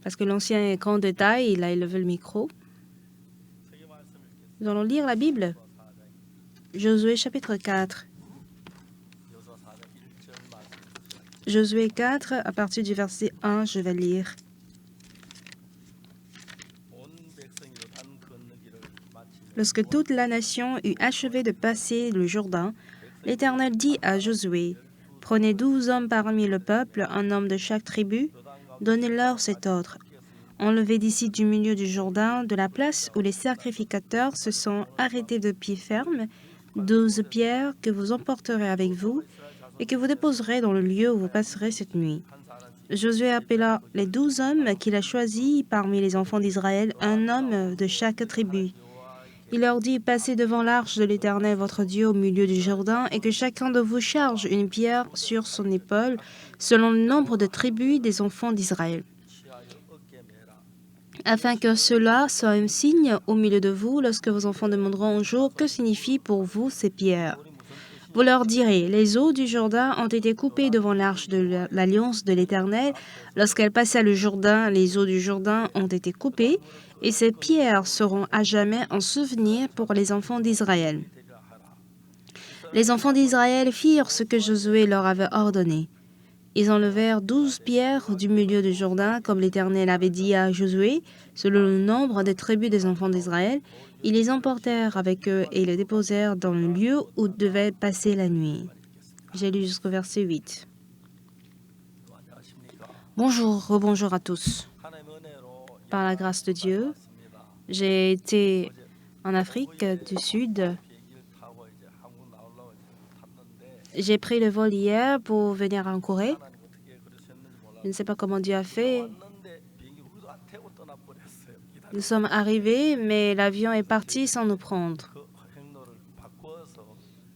Parce que l'ancien est grand de taille, il a élevé le micro. Nous allons lire la Bible. Josué chapitre 4. Josué 4, à partir du verset 1, je vais lire. Lorsque toute la nation eut achevé de passer le Jourdain, l'Éternel dit à Josué, « Prenez 12 hommes parmi le peuple, un homme de chaque tribu, donnez-leur cet ordre. Enlevez d'ici du milieu du Jourdain, de la place où les sacrificateurs se sont arrêtés de pied ferme, 12 pierres que vous emporterez avec vous et que vous déposerez dans le lieu où vous passerez cette nuit. » Josué appela les 12 hommes qu'il a choisis parmi les enfants d'Israël, un homme de chaque tribu. Il leur dit, « Passez devant l'arche de l'Éternel votre Dieu au milieu du Jourdain et que chacun de vous charge une pierre sur son épaule selon le nombre de tribus des enfants d'Israël. Afin que cela soit un signe au milieu de vous lorsque vos enfants demanderont un jour que signifient pour vous ces pierres. Vous leur direz, les eaux du Jourdain ont été coupées devant l'arche de l'alliance de l'Éternel. Lorsqu'elle passa le Jourdain, les eaux du Jourdain ont été coupées, et ces pierres seront à jamais un souvenir pour les enfants d'Israël. » Les enfants d'Israël firent ce que Josué leur avait ordonné. Ils enlevèrent 12 pierres du milieu du Jourdain, comme l'Éternel avait dit à Josué, selon le nombre des tribus des enfants d'Israël. Ils les emportèrent avec eux et les déposèrent dans le lieu où devaient passer la nuit. J'ai lu jusqu'au verset 8. Bonjour, rebonjour à tous. Par la grâce de Dieu, j'ai été en Afrique du Sud. J'ai pris le vol hier pour venir en Corée. Je ne sais pas comment Dieu a fait. Nous sommes arrivés, mais l'avion est parti sans nous prendre.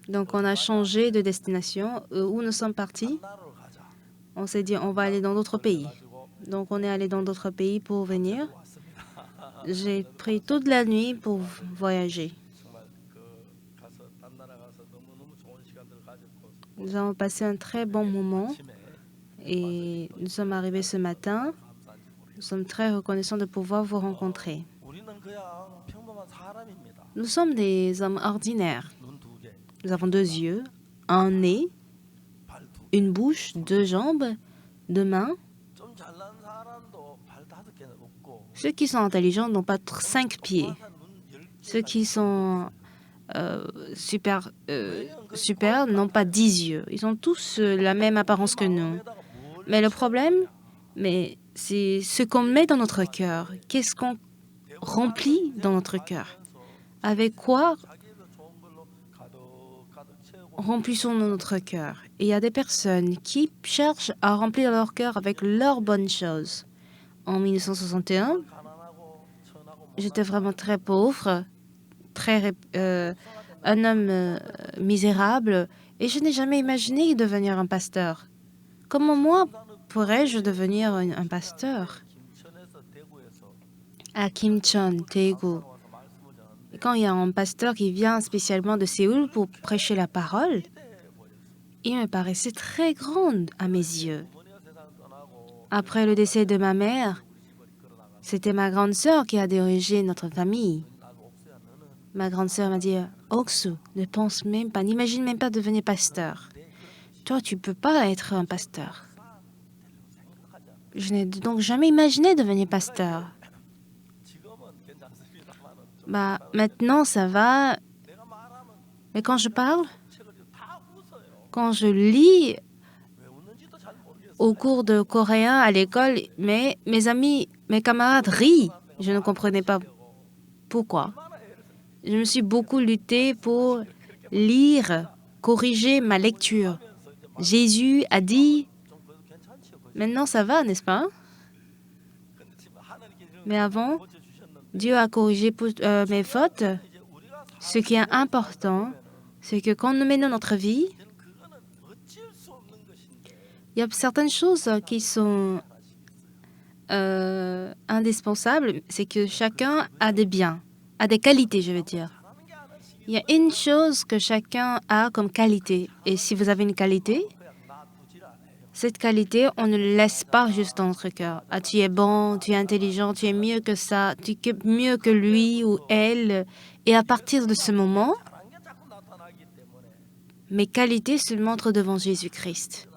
Donc, on a changé de destination. Où nous sommes partis, on s'est dit, on va aller dans d'autres pays. Donc, on est allé dans d'autres pays pour venir. J'ai pris toute la nuit pour voyager. Nous avons passé un très bon moment et nous sommes arrivés ce matin. Nous sommes très reconnaissants de pouvoir vous rencontrer. Nous sommes des hommes ordinaires. Nous avons 2 yeux, un nez, une bouche, 2 jambes, 2 mains. Ceux qui sont intelligents n'ont pas 5 pieds. Ceux qui sont super n'ont pas 10 yeux. Ils ont tous la même apparence que nous. Mais le problème, c'est ce qu'on met dans notre cœur. Qu'est-ce qu'on remplit dans notre cœur? Avec quoi remplissons-nous notre cœur? Et il y a des personnes qui cherchent à remplir leur cœur avec leurs bonnes choses. En 1961, j'étais vraiment très pauvre, un homme misérable, et je n'ai jamais imaginé devenir un pasteur. Comment moi pourrais-je devenir un pasteur? À Kimcheon, Daegu. Quand il y a un pasteur qui vient spécialement de Séoul pour prêcher la parole, il me paraissait très grand à mes yeux. Après le décès de ma mère, c'était ma grande sœur qui a dirigé notre famille. Ma grande sœur m'a dit, « Oksu, ne pense même pas, n'imagine même pas devenir pasteur. Toi, tu ne peux pas être un pasteur. » Je n'ai donc jamais imaginé devenir pasteur. Maintenant, ça va. Mais quand je parle, quand je lis au cours de coréen à l'école, mes amis, mes camarades rient. Je ne comprenais pas pourquoi. Je me suis beaucoup lutté pour lire, corriger ma lecture. Jésus a dit, maintenant ça va, n'est-ce pas? Mais avant, Dieu a corrigé mes fautes. Ce qui est important, c'est que quand nous menons notre vie, il y a certaines choses qui sont indispensables. C'est que chacun a des biens, a des qualités, je veux dire. Il y a une chose que chacun a comme qualité. Et si vous avez une qualité, Cette qualité, on ne le laisse pas juste dans notre cœur. Ah, tu es bon, tu es intelligent, tu es mieux que ça, tu es mieux que lui ou elle. Et à partir de ce moment, mes qualités se montrent devant Jésus-Christ.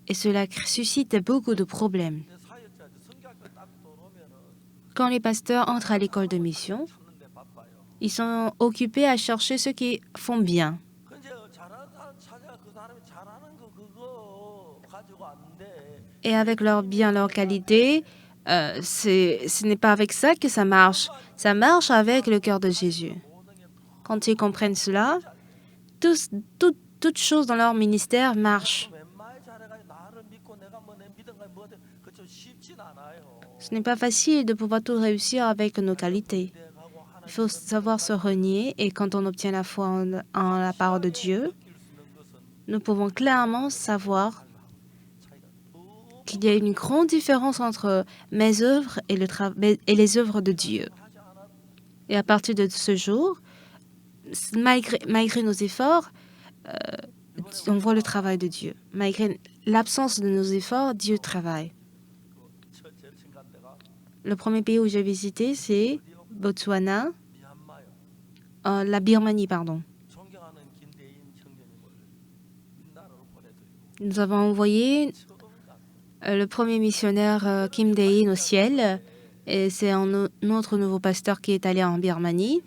Et cela suscite beaucoup de problèmes. Quand les pasteurs entrent à l'école de mission, ils sont occupés à chercher ceux qui font bien. Et avec leur bien, leur qualité, ce n'est pas avec ça que ça marche. Ça marche avec le cœur de Jésus. Quand ils comprennent cela, toute chose dans leur ministère marche. Ce n'est pas facile de pouvoir tout réussir avec nos qualités. Il faut savoir se renier et quand on obtient la foi en la parole de Dieu, nous pouvons clairement savoir qu'il y a une grande différence entre mes œuvres et les œuvres de Dieu. Et à partir de ce jour, malgré nos efforts, on voit le travail de Dieu. Malgré l'absence de nos efforts, Dieu travaille. Le premier pays où j'ai visité, c'est Botswana, la Birmanie, pardon. Nous avons envoyé le premier missionnaire Kim Dae-in au ciel. Et c'est notre nouveau pasteur qui est allé en Birmanie.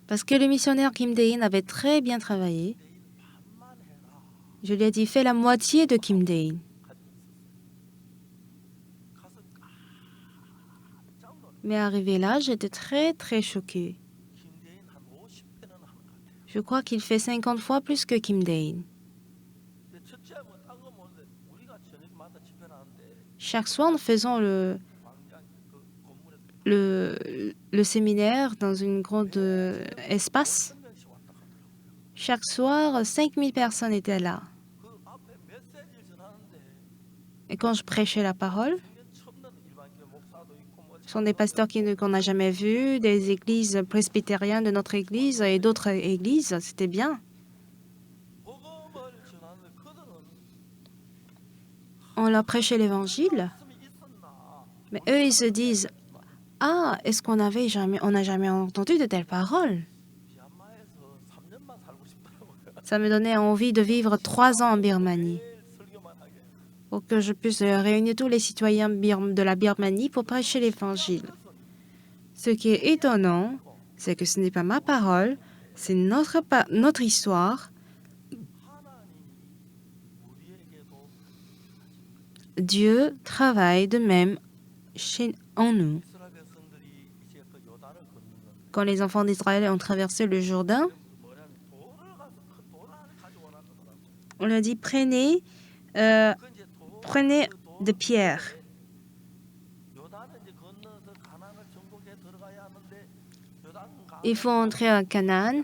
Parce que le missionnaire Kim Dae-in avait très bien travaillé. Je lui ai dit, fais la moitié de Kim Dae-in. Mais arrivé là, j'étais très, très choquée. Je crois qu'il fait 50 fois plus que Kim Dae-in. Chaque soir, nous faisons le séminaire dans une grande espace. Chaque soir, 5000 personnes étaient là. Et quand je prêchais la parole, ce sont des pasteurs qu'on n'a jamais vus, des églises presbytériennes de notre église et d'autres églises. C'était bien. On leur prêchait l'évangile. Mais eux, ils se disent, « Ah, est-ce qu'on n'a jamais entendu de telles paroles ?» Ça me donnait envie de vivre 3 ans en Birmanie pour que je puisse réunir tous les citoyens de la Birmanie pour prêcher l'évangile. Ce qui est étonnant, c'est que ce n'est pas ma parole, c'est notre histoire. Dieu travaille de même en nous. Quand les enfants d'Israël ont traversé le Jourdain, on leur dit prenez de pierres. Il faut entrer à Canaan.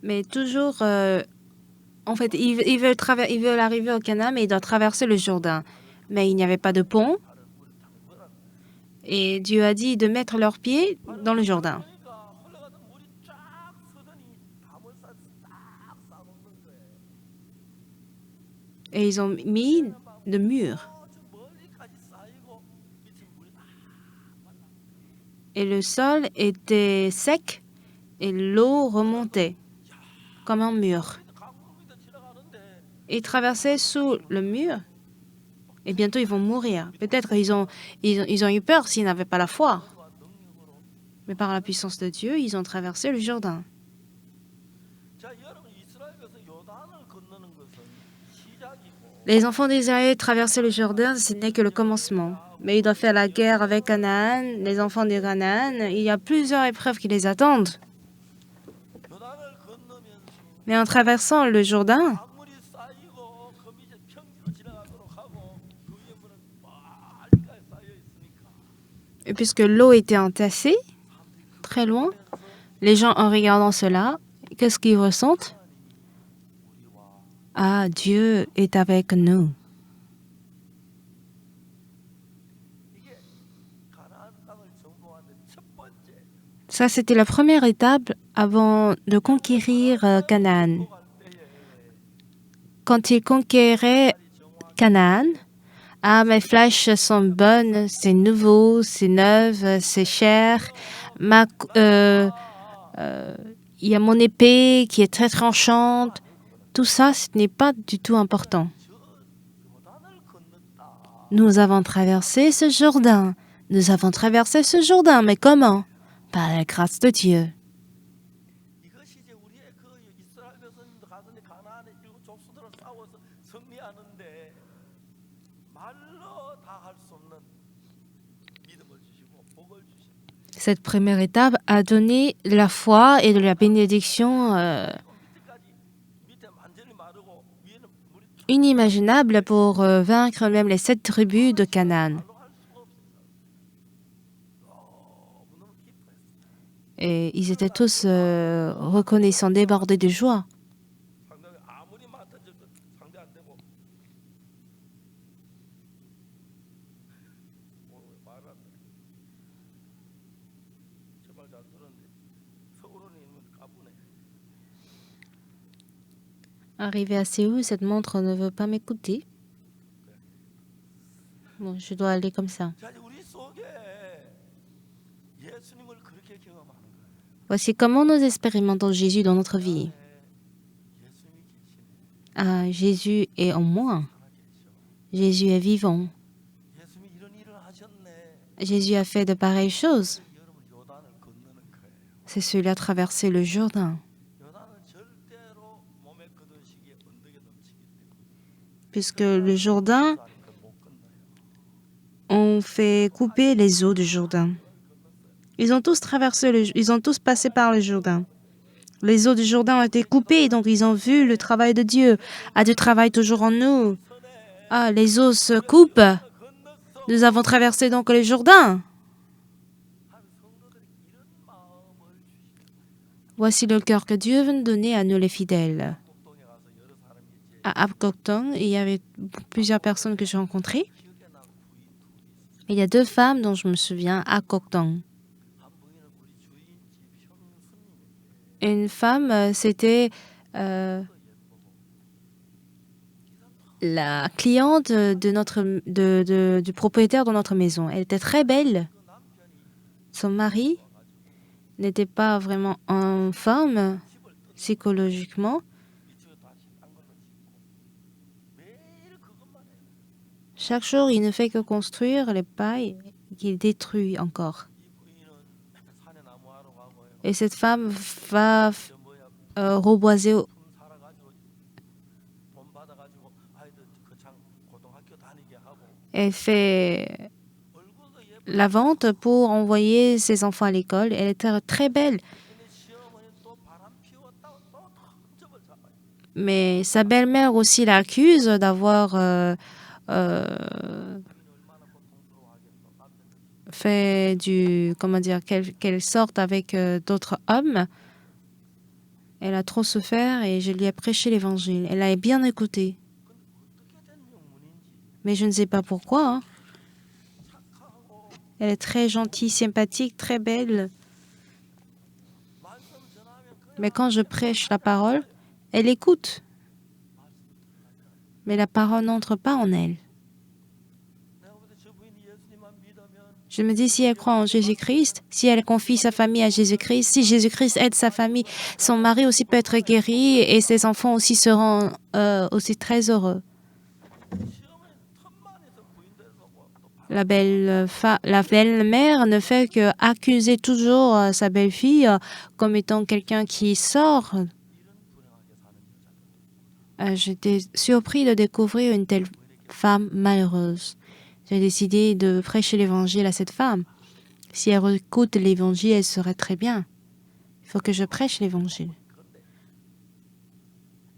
Mais toujours, en fait, ils veulent arriver au Canaan, mais ils doivent traverser le Jourdain. Mais il n'y avait pas de pont. Et Dieu a dit de mettre leurs pieds dans le Jourdain. Et ils ont mis de murs. Et le sol était sec et l'eau remontait comme un mur. Ils traversaient sous le mur et bientôt ils vont mourir. Peut-être ils ont eu peur s'ils n'avaient pas la foi. Mais par la puissance de Dieu, ils ont traversé le Jourdain. Les enfants d'Israël traverser le Jourdain, ce n'est que le commencement. Mais ils doivent faire la guerre avec Canaan, les enfants de Canaan. Il y a plusieurs épreuves qui les attendent. Mais en traversant le Jourdain, et puisque l'eau était entassée, très loin, les gens en regardant cela, qu'est-ce qu'ils ressentent? Ah, Dieu est avec nous. Ça, c'était la première étape avant de conquérir Canaan. Quand il conquérait Canaan, ah, mes flèches sont bonnes, c'est nouveau, c'est neuf, c'est cher. Il y a mon épée qui est très tranchante. Tout ça, ce n'est pas du tout important. Nous avons traversé ce Jourdain. Nous avons traversé ce Jourdain, mais comment? Par la grâce de Dieu. Cette première étape a donné de la foi et de la bénédiction inimaginable pour vaincre même les 7 tribus de Canaan. Et ils étaient tous reconnaissants, débordés de joie. Arrivé à Séoul, cette montre ne veut pas m'écouter. Bon, je dois aller comme ça. Voici comment nous expérimentons Jésus dans notre vie. Ah, Jésus est en moi. Jésus est vivant. Jésus a fait de pareilles choses. C'est celui à traverser le Jourdain. Puisque le Jourdain, on fait couper les eaux du Jourdain. Ils ont tous passé par le Jourdain. Les eaux du Jourdain ont été coupées, donc ils ont vu le travail de Dieu. Ah, Dieu travaille toujours en nous. Ah, les eaux se coupent. Nous avons traversé donc le Jourdain. Voici le cœur que Dieu veut nous donner à nous les fidèles. À Apgokdong, il y avait plusieurs personnes que j'ai rencontrées. Il y a 2 femmes dont je me souviens à Apgokdong. Une femme, c'était la cliente du propriétaire de notre maison. Elle était très belle. Son mari n'était pas vraiment en forme psychologiquement. Chaque jour, il ne fait que construire les pailles qu'il détruit encore. Et cette femme va reboiser. Elle fait la vente pour envoyer ses enfants à l'école. Elle était très belle. Mais sa belle-mère aussi l'accuse d'avoir fait qu'elle sorte avec d'autres hommes. Elle a trop souffert et je lui ai prêché l'évangile. Elle a bien écouté. Mais je ne sais pas pourquoi. Hein. Elle est très gentille, sympathique, très belle. Mais quand je prêche la parole, elle écoute. Mais la parole n'entre pas en elle. Je me dis, si elle croit en Jésus-Christ, si elle confie sa famille à Jésus-Christ, si Jésus-Christ aide sa famille, son mari aussi peut être guéri et ses enfants aussi seront aussi très heureux. La belle-mère ne fait qu'accuser toujours sa belle-fille comme étant quelqu'un qui sort. J'étais surpris de découvrir une telle femme malheureuse. J'ai décidé de prêcher l'évangile à cette femme. Si elle écoute l'évangile, elle serait très bien. Il faut que je prêche l'évangile.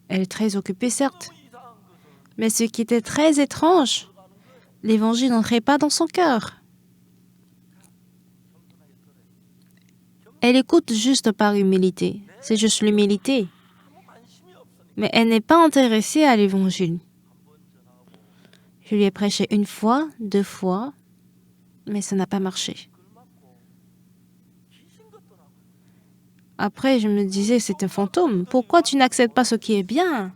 Elle est très occupée, certes. Mais ce qui était très étrange, l'évangile n'entrait pas dans son cœur. Elle écoute juste par humilité. C'est juste l'humilité. Mais elle n'est pas intéressée à l'évangile. Je lui ai prêché 1 fois, 2 fois, mais ça n'a pas marché. Après, je me disais, c'est un fantôme. Pourquoi tu n'acceptes pas ce qui est bien?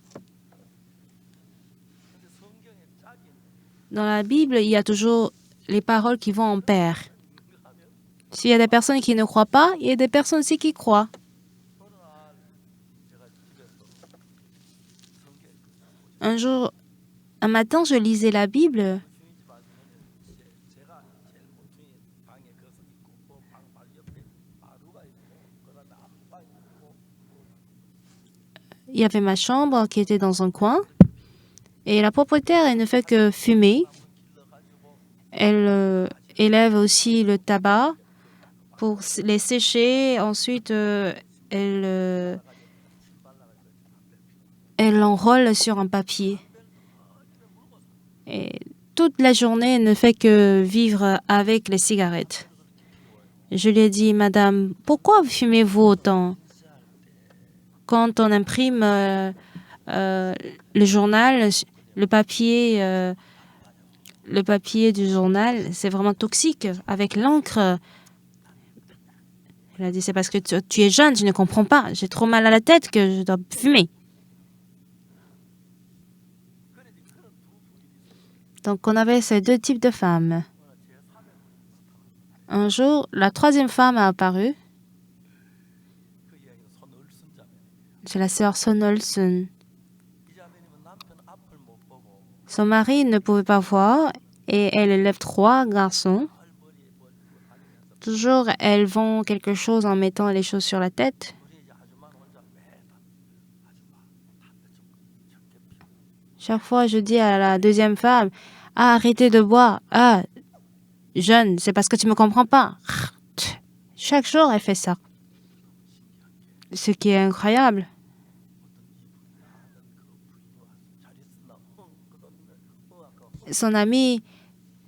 Dans la Bible, il y a toujours les paroles qui vont en pair. S'il y a des personnes qui ne croient pas, il y a des personnes aussi qui croient. Un jour, un matin, je lisais la Bible. Il y avait ma chambre qui était dans un coin. Et la propriétaire, elle ne fait que fumer. Elle élève aussi le tabac pour les sécher. Ensuite, elle l'enrolle sur un papier. Et toute la journée, elle ne fait que vivre avec les cigarettes. Je lui ai dit, Madame, pourquoi fumez-vous autant? Quand on imprime le journal, le papier du journal, c'est vraiment toxique avec l'encre. Elle a dit, c'est parce que tu es jeune, tu ne comprends pas. J'ai trop mal à la tête que je dois fumer. Donc, on avait ces deux types de femmes. Un jour, la troisième femme a apparu. C'est la sœur Son Olsen. Son mari ne pouvait pas voir et elle élève 3 garçons. Toujours, elles vend quelque chose en mettant les choses sur la tête. Chaque fois, je dis à la deuxième femme, « Ah, arrêtez de boire. Ah, jeune, c'est parce que tu ne me comprends pas. » Chaque jour, elle fait ça. Ce qui est incroyable. Son amie,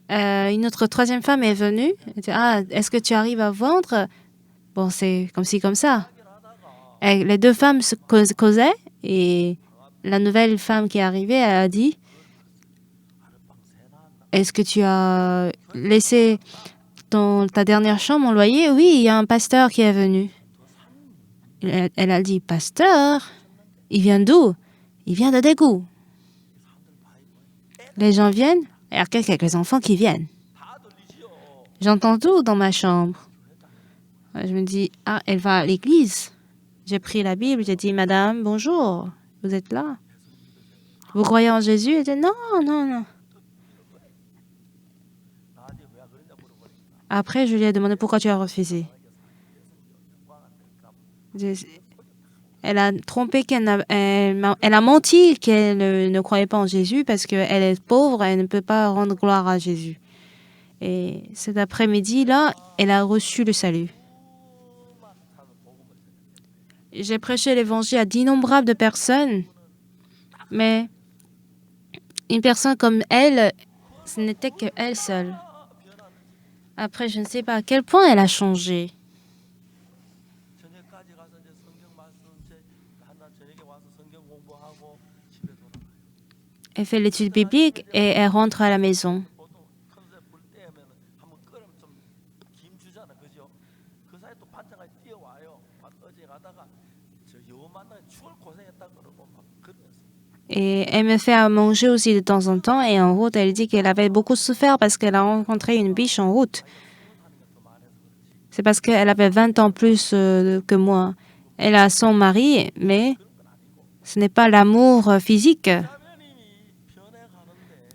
une autre troisième femme est venue. Elle dit, « Ah, est-ce que tu arrives à vendre? » Bon, c'est comme ci, comme ça. Et les deux femmes se causaient et la nouvelle femme qui est arrivée, elle a dit, « Est-ce que tu as laissé ta dernière chambre en loyer? » Oui, il y a un pasteur qui est venu. Elle a dit, « Pasteur? Il vient d'où? » Il vient de Daegu. Les gens viennent, et il y a quelques enfants qui viennent. J'entends tout dans ma chambre. Je me dis, ah, elle va à l'église. J'ai pris la Bible, j'ai dit, Madame, bonjour, vous êtes là? Vous croyez en Jésus? Elle dit, non, non, non. Après, je lui ai demandé pourquoi tu as refusé. Elle a trompé, elle a menti qu'elle ne croyait pas en Jésus parce qu'elle est pauvre, elle ne peut pas rendre gloire à Jésus. Et cet après-midi-là, elle a reçu le salut. J'ai prêché l'évangile à d'innombrables de personnes, mais une personne comme elle, ce n'était qu'elle seule. Après, je ne sais pas à quel point elle a changé. Elle fait l'étude biblique et elle rentre à la maison. Et elle me fait à manger aussi de temps en temps. Et en route, elle dit qu'elle avait beaucoup souffert parce qu'elle a rencontré une biche en route. C'est parce qu'elle avait 20 ans plus que moi. Elle a son mari, mais ce n'est pas l'amour physique.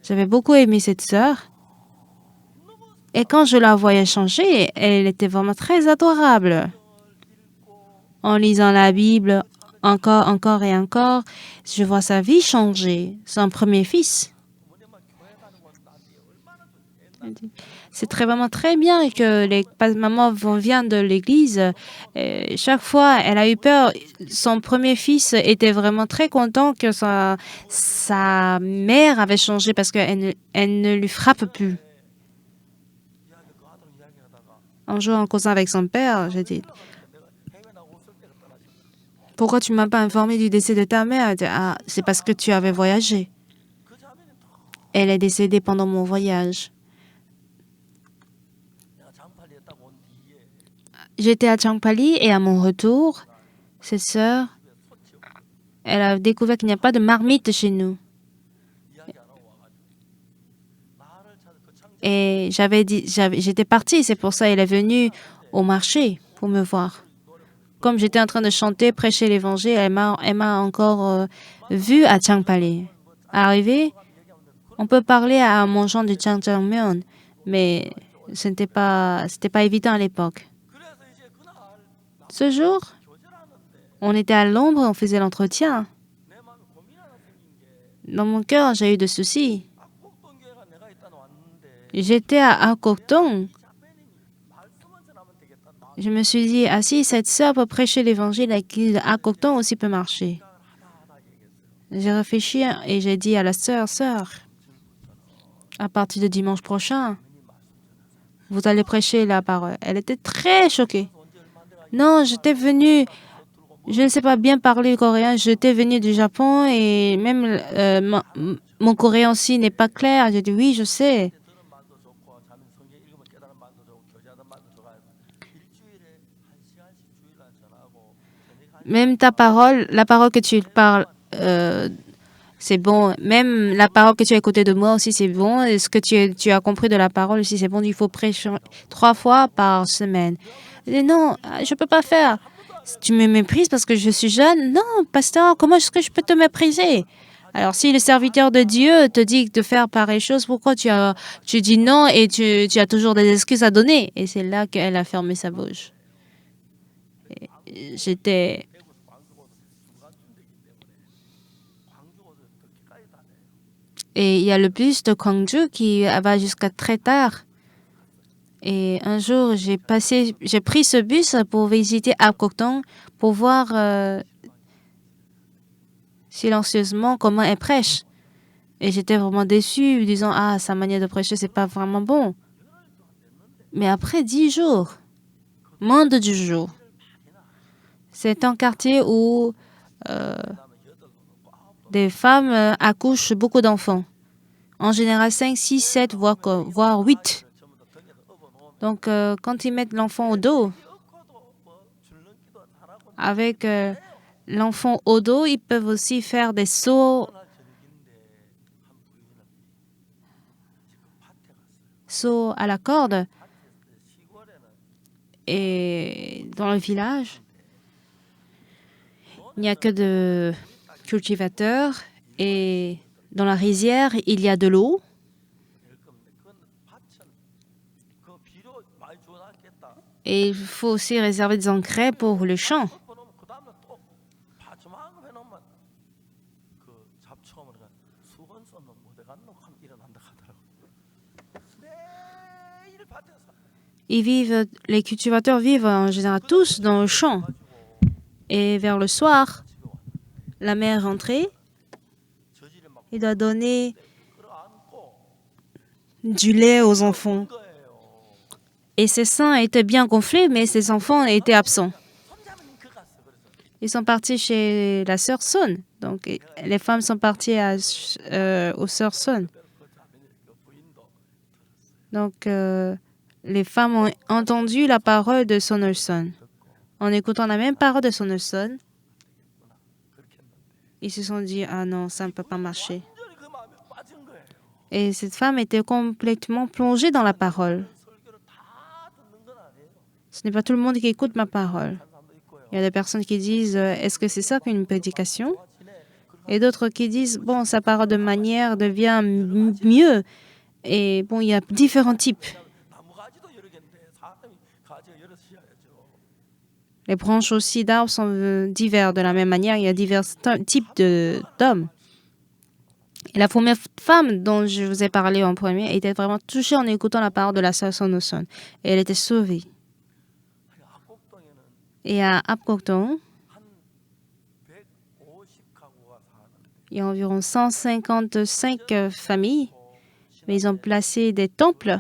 J'avais beaucoup aimé cette sœur. Et quand je la voyais changer, elle était vraiment très adorable. En lisant la Bible, encore et encore, je vois sa vie changer. Son premier fils. C'est vraiment très bien que les mamans viennent de l'église. Chaque fois, elle a eu peur. Son premier fils était vraiment très content que sa mère avait changé parce qu'elle ne lui frappe plus. Un jour, en causant avec son père, j'ai dit, « Pourquoi tu ne m'as pas informé du décès de ta mère? » Elle dit, « Ah, c'est parce que tu avais voyagé. » Elle est décédée pendant mon voyage. J'étais à Changpali et à mon retour, Cette sœur, elle a découvert qu'il n'y a pas de marmite chez nous. Et j'étais partie, c'est pour ça qu'elle est venue au marché pour me voir. Comme j'étais en train de chanter, prêcher l'évangile, elle m'a encore vue à Changpali. Arrivée, on peut parler à mon genre de Jjangmyeon, mais c'était pas évident à l'époque. Ce jour, on était à l'ombre, on faisait l'entretien. Dans mon cœur, j'ai eu des soucis. J'étais à Koktong. Je me suis dit, ah si, cette sœur peut prêcher l'évangile, à Koktong aussi peut marcher. J'ai réfléchi et j'ai dit à la sœur, à partir de dimanche prochain, vous allez prêcher la parole. Elle était très choquée. Non, j'étais venue, je ne sais pas bien parler coréen, j'étais venue du Japon et même mon coréen aussi n'est pas clair. J'ai dit, oui, je sais. Même ta parole, la parole que tu parles, c'est bon. Même la parole que tu as écoutée de moi aussi, c'est bon. Et ce que tu as compris de la parole aussi, c'est bon. Il faut prêcher 3 fois par semaine. Et non, je ne peux pas faire. Tu me méprises parce que je suis jeune? Non, pasteur, comment est-ce que je peux te mépriser? Alors, si le serviteur de Dieu te dit de faire pareille chose, pourquoi tu dis non et tu as toujours des excuses à donner? Et c'est là qu'elle a fermé sa bouche. J'étais... Et il y a le bus de Gwangju qui va jusqu'à très tard. Et un jour, j'ai pris ce bus pour visiter Apgujeong pour voir silencieusement comment elle prêche. Et j'étais vraiment déçue, disant, ah, sa manière de prêcher, c'est pas vraiment bon. Mais après 10 jours, moins de 10 jours, c'est un quartier où des femmes accouchent beaucoup d'enfants. En général, 5, 6, 7, voire 8. Donc, quand ils mettent l'enfant au dos, avec l'enfant au dos, ils peuvent aussi faire des sauts à la corde. Et dans le village, il n'y a que de cultivateurs. Et dans la rizière, il y a de l'eau. Et il faut aussi réserver des engrais pour le champ. Les cultivateurs vivent en général tous dans le champ. Et vers le soir, la mère rentrait. Il doit donner du lait aux enfants. Et ses seins étaient bien gonflés, mais ses enfants étaient absents. Ils sont partis chez la sœur Son. Donc, les femmes sont parties aux sœurs Son. Donc, les femmes ont entendu la parole de Son Son. En écoutant la même parole de Son Son, ils se sont dit, ah non, ça ne peut pas marcher. Et cette femme était complètement plongée dans la parole. Ce n'est pas tout le monde qui écoute ma parole. Il y a des personnes qui disent, est-ce que c'est ça qu'une prédication? Et d'autres qui disent, bon, sa parole de manière devient mieux. Et bon, il y a différents types. Les branches aussi d'arbres sont divers. De la même manière, il y a divers types d'hommes. Et la première femme dont je vous ai parlé en premier était vraiment touchée en écoutant la parole de la sœur Son Son. Et elle était sauvée. Et à Apgujeong, il y a environ 155 familles, mais ils ont placé des temples.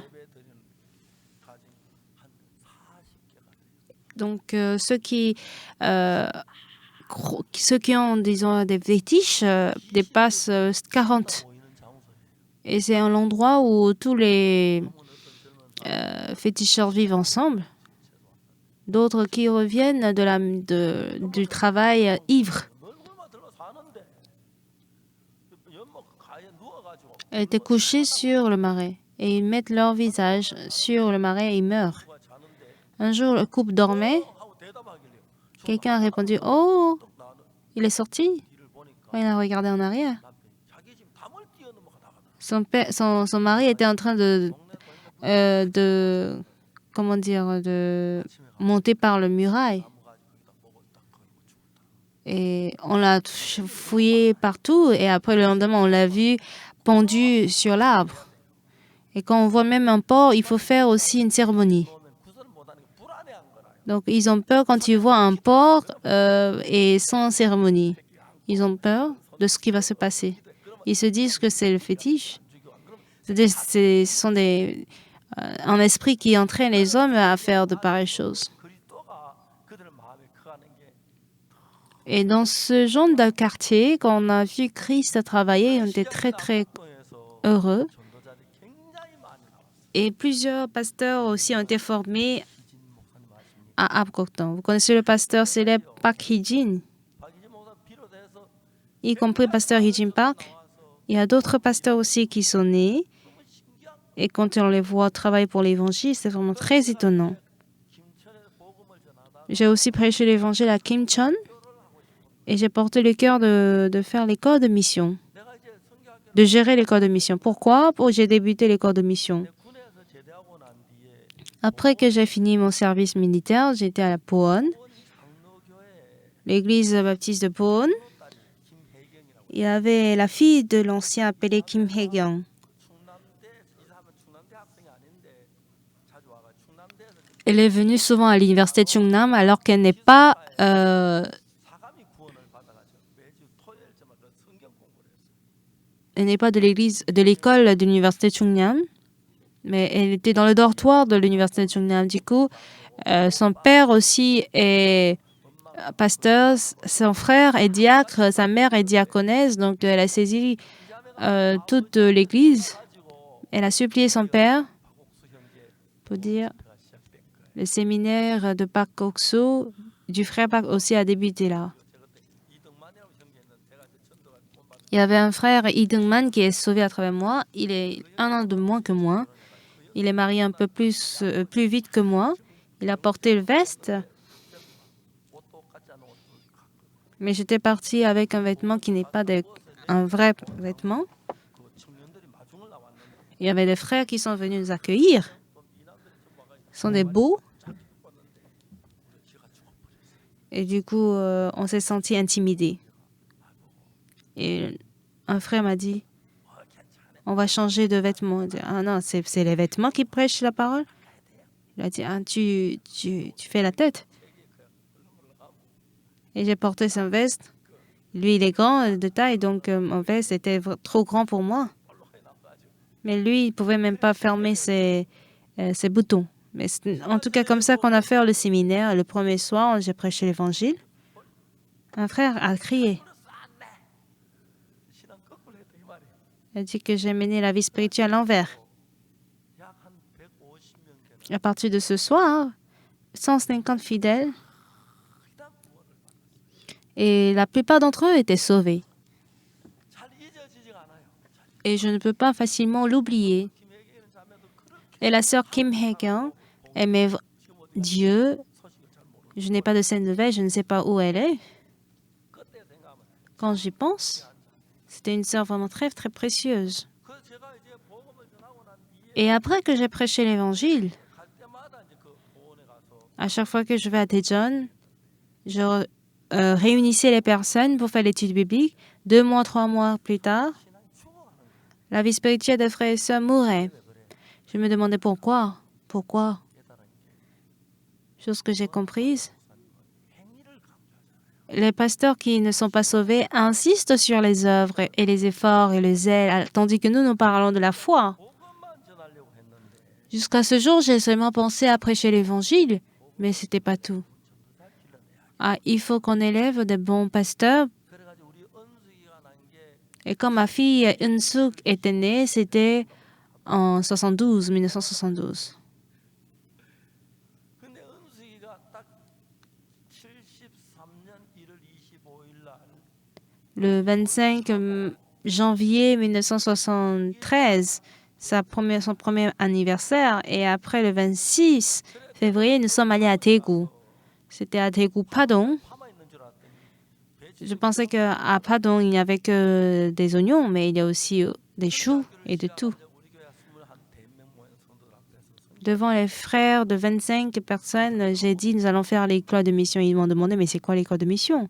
Donc, ceux qui ont, disons, des fétiches dépassent 40. Et c'est un endroit où tous les féticheurs vivent ensemble. d'autres qui reviennent du travail ivres. Elles étaient couchées sur le marais et ils mettent leur visage sur le marais et ils meurent. Un jour, le couple dormait. Quelqu'un a répondu « Oh, il est sorti ?» Il a regardé en arrière. Son mari était en train de monter par le muraille. Et on l'a fouillé partout et après le lendemain, on l'a vu pendu sur l'arbre. Et quand on voit même un porc, il faut faire aussi une cérémonie. Donc, ils ont peur quand ils voient un porc et sans cérémonie. Ils ont peur de ce qui va se passer. Ils se disent que c'est le fétiche. Ce sont un esprit qui entraîne les hommes à faire de pareilles choses. Et dans ce genre de quartier, quand on a vu Christ travailler, on était très, très heureux. Et plusieurs pasteurs aussi ont été formés à Abgokdong. Vous connaissez le pasteur célèbre Park Hee-jin, y compris le pasteur Hee-jin Park. Il y a d'autres pasteurs aussi qui sont nés. Et quand on les voit travailler pour l'évangile, c'est vraiment très étonnant. J'ai aussi prêché l'évangile à Kimcheon et j'ai porté le cœur de faire l'école de mission, de gérer l'école de mission. Pourquoi? J'ai débuté l'école de mission. Après que j'ai fini mon service militaire, j'étais à la Poon, l'église baptiste de Poon. Il y avait la fille de l'ancien appelé Kim Hae-kyung. Elle est venue souvent à l'université de Chungnam alors qu'elle n'est pas de l'école de l'université de Chungnam, mais elle était dans le dortoir de l'université de Chungnam. Du coup, son père aussi est pasteur, son frère est diacre, sa mère est diaconesse, donc elle a saisi toute l'église. Elle a supplié son père pour dire le séminaire de Park Ok-soo, du frère Park aussi a débuté là. Il y avait un frère, Lee Deung-man, qui est sauvé à travers moi. Il est 1 an de moins que moi. Il est marié un peu plus vite que moi. Il a porté le veste. Mais j'étais partie avec un vêtement qui n'est pas un vrai vêtement. Il y avait des frères qui sont venus nous accueillir. Ce sont des beaux. Et du coup, on s'est senti intimidés. Et un frère m'a dit, on va changer de vêtements. Dit, ah non, c'est les vêtements qui prêchent la parole. Il a dit, ah, tu fais la tête. Et j'ai porté son veste. Lui, il est grand de taille, donc mon veste était trop grand pour moi. Mais lui, il ne pouvait même pas fermer ses boutons. Mais c'est en tout cas comme ça qu'on a fait le séminaire. Le premier soir, j'ai prêché l'évangile. Un frère a crié. Il a dit que j'ai mené la vie spirituelle à l'envers. À partir de ce soir, 150 fidèles et la plupart d'entre eux étaient sauvés. Et je ne peux pas facilement l'oublier. Et la sœur Kim Hae-kyung aimait Dieu. Je n'ai pas de scène de veille, je ne sais pas où elle est. Quand j'y pense, c'était une sœur vraiment très, très précieuse. Et après que j'ai prêché l'évangile, à chaque fois que je vais à Daejeon, je réunissais les personnes pour faire l'étude biblique. 2 mois, 3 mois plus tard, la vie spirituelle des frères et sœurs mourait. Je me demandais pourquoi. Pourquoi? Chose que j'ai comprise. Les pasteurs qui ne sont pas sauvés insistent sur les œuvres et les efforts et le zèle, tandis que nous parlons de la foi. Jusqu'à ce jour, j'ai seulement pensé à prêcher l'évangile, mais ce n'était pas tout. Ah, il faut qu'on élève des bons pasteurs. Et quand ma fille Eun-suk était née, c'était en 1972. Le 25 janvier 1973, son premier anniversaire. Et après le 26 février, nous sommes allés à Daegu. C'était à Daegu, Padong. Je pensais qu'à Padong, il n'y avait que des oignons, mais il y a aussi des choux et de tout. Devant les frères de 25 personnes, j'ai dit, nous allons faire l'école de mission. Ils m'ont demandé, mais c'est quoi l'école de mission?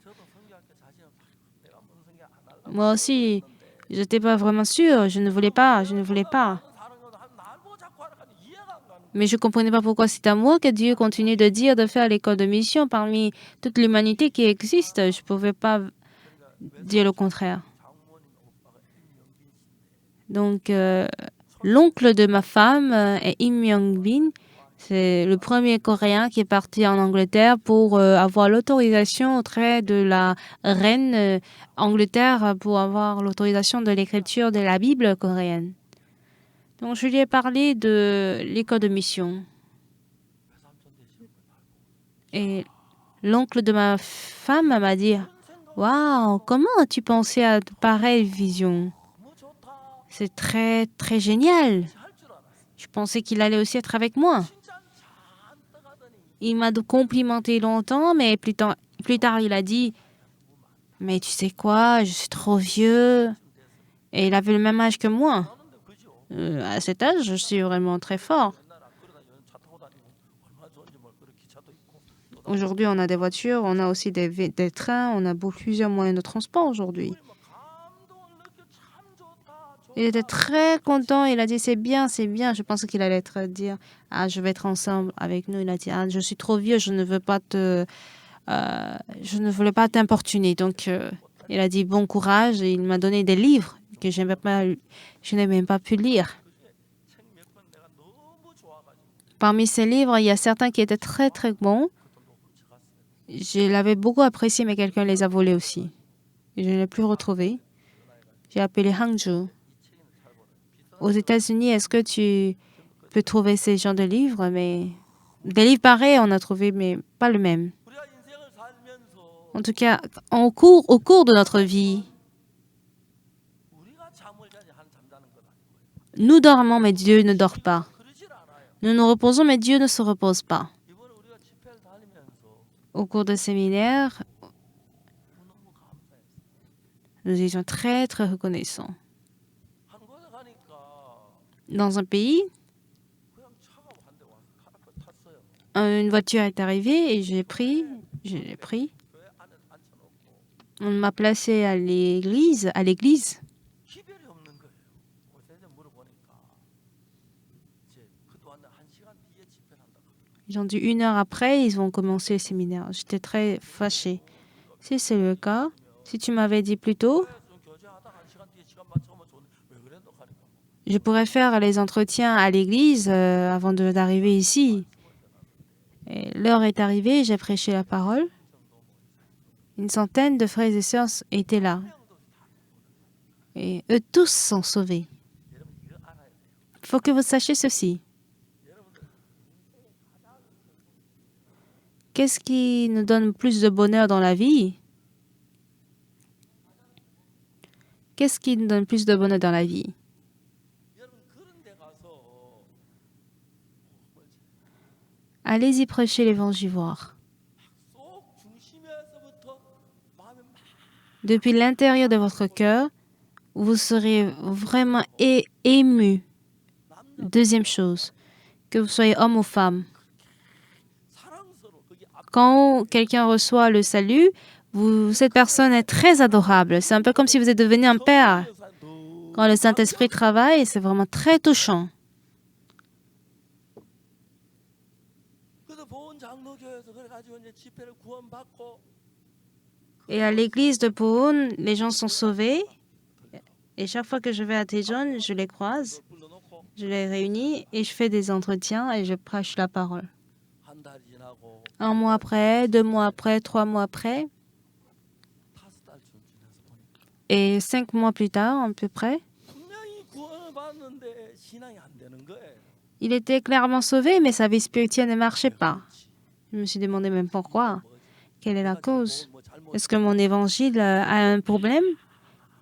Moi aussi, je n'étais pas vraiment sûre. Je ne voulais pas. Mais je ne comprenais pas pourquoi c'est à moi que Dieu continue de dire de faire l'école de mission parmi toute l'humanité qui existe. Je ne pouvais pas dire le contraire. Donc, l'oncle de ma femme est Im Myung-bin. C'est le premier Coréen qui est parti en Angleterre pour avoir l'autorisation auprès de la reine Angleterre pour avoir l'autorisation de l'écriture de la Bible coréenne. Donc, je lui ai parlé de l'école de mission. Et l'oncle de ma femme m'a dit, « Waouh, comment as-tu pensé à de pareilles visions? C'est très, très génial. Je pensais qu'il allait aussi être avec moi. » Il m'a complimenté longtemps, mais plus tard, il a dit, « Mais tu sais quoi, je suis trop vieux. » Et il avait le même âge que moi. À cet âge, je suis vraiment très fort. Aujourd'hui, on a des voitures, on a aussi des trains, on a plusieurs moyens de transport aujourd'hui. Il était très content. Il a dit, c'est bien, c'est bien. Je pensais qu'il allait dire, ah, je vais être ensemble avec nous. Il a dit, ah, je suis trop vieux, je ne voulais pas t'importuner. Donc, il a dit, bon courage. Et il m'a donné des livres que je n'ai même pas pu lire. Parmi ces livres, il y a certains qui étaient très, très bons. Je l'avais beaucoup apprécié, mais quelqu'un les a volés aussi. Je ne l'ai plus retrouvé. J'ai appelé Hangzhou. Aux États-Unis, est-ce que tu peux trouver ces genres de livres? Mais des livres pareils, on a trouvé, mais pas le même. En tout cas, au cours de notre vie, nous dormons, mais Dieu ne dort pas. Nous nous reposons, mais Dieu ne se repose pas. Au cours de séminaires, nous étions très, très reconnaissants. Dans un pays, une voiture est arrivée et je l'ai pris. On m'a placé à l'église. Ils ont dit 1 heure après, ils vont commencer le séminaire. J'étais très fâchée. Si c'est le cas, si tu m'avais dit plus tôt, je pourrais faire les entretiens à l'église avant d'arriver ici. L'heure est arrivée, j'ai prêché la parole. Une centaine de frères et sœurs étaient là. Et eux tous sont sauvés. Il faut que vous sachiez ceci. Qu'est-ce qui nous donne plus de bonheur dans la vie? Qu'est-ce qui nous donne plus de bonheur dans la vie? Allez-y prêcher l'évangile. Depuis l'intérieur de votre cœur, vous serez vraiment ému. Deuxième chose, que vous soyez homme ou femme. Quand quelqu'un reçoit le salut, cette personne est très adorable. C'est un peu comme si vous êtes devenu un père. Quand le Saint-Esprit travaille, c'est vraiment très touchant. Et à l'église de Poon, les gens sont sauvés. Et chaque fois que je vais à Daejeon, je les croise, je les réunis et je fais des entretiens et je prêche la parole. 1 mois après, 2 mois après, 3 mois après. Et 5 mois plus tard, à peu près, il était clairement sauvé, mais sa vie spirituelle ne marchait pas. Je me suis demandé même pourquoi. Quelle est la cause? Est-ce que mon évangile a un problème?